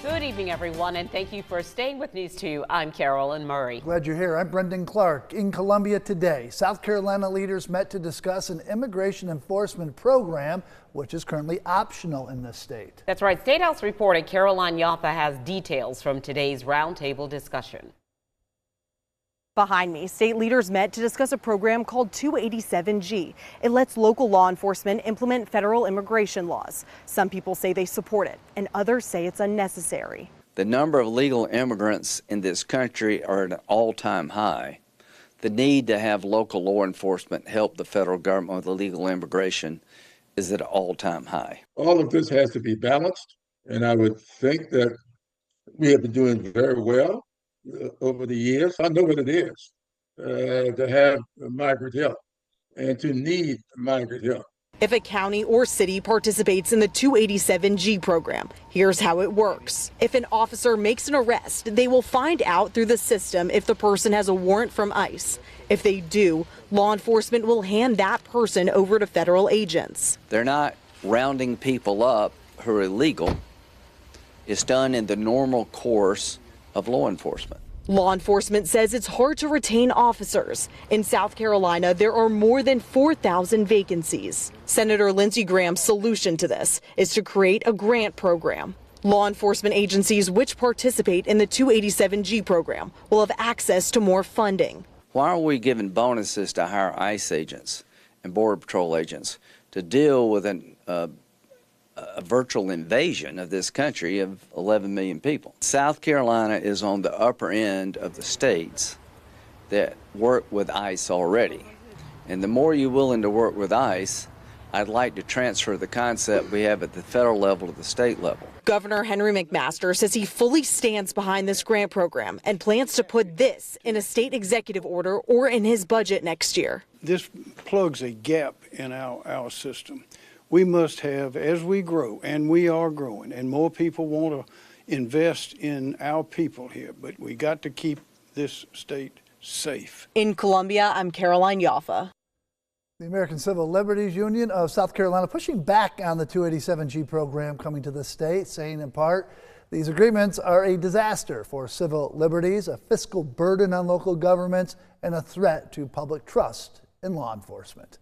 Good evening, everyone, and thank you for staying with News 2. I'm Carolyn Murray. Glad you're here. I'm Brendan Clark. In Columbia today, South Carolina leaders met to discuss an immigration enforcement program, which is currently optional in this state. That's right. State House reporter Caroline Yaffa has details from today's roundtable discussion. Behind me, state leaders met to discuss a program called 287G. It lets local law enforcement implement federal immigration laws. Some people say they support it, and others say it's unnecessary. The number of legal immigrants in this country are at an all-time high. The need to have local law enforcement help the federal government with illegal immigration is at an all-time high. All of this has to be balanced, and I would think that we have been doing very well over the years. I know what it is to have migrant help and to need migrant help. If a county or city participates in the 287G program, here's how it works. If an officer makes an arrest, they will find out through the system if the person has a warrant from ICE. If they do, law enforcement will hand that person over to federal agents. They're not rounding people up who are illegal. It's done in the normal course of law enforcement. Law enforcement says it's hard to retain officers. In South Carolina, there are more than 4,000 vacancies. Senator Lindsey Graham's solution to this is to create a grant program. Law enforcement agencies which participate in the 287G program will have access to more funding. Why are we giving bonuses to hire ICE agents and Border Patrol agents to deal with a virtual invasion of this country of 11 million people? South Carolina is on the upper end of the states that work with ICE already. And the more you're willing to work with ICE, I'd like to transfer the concept we have at the federal level to the state level. Governor Henry McMaster says he fully stands behind this grant program and plans to put this in a state executive order or in his budget next year. This plugs a gap in our system. We must have, as we grow, and we are growing, and more people want to invest in our people here, but we got to keep this state safe. In Columbia, I'm Caroline Yaffa. The American Civil Liberties Union of South Carolina pushing back on the 287G program coming to the state, saying in part, these agreements are a disaster for civil liberties, a fiscal burden on local governments, and a threat to public trust in law enforcement.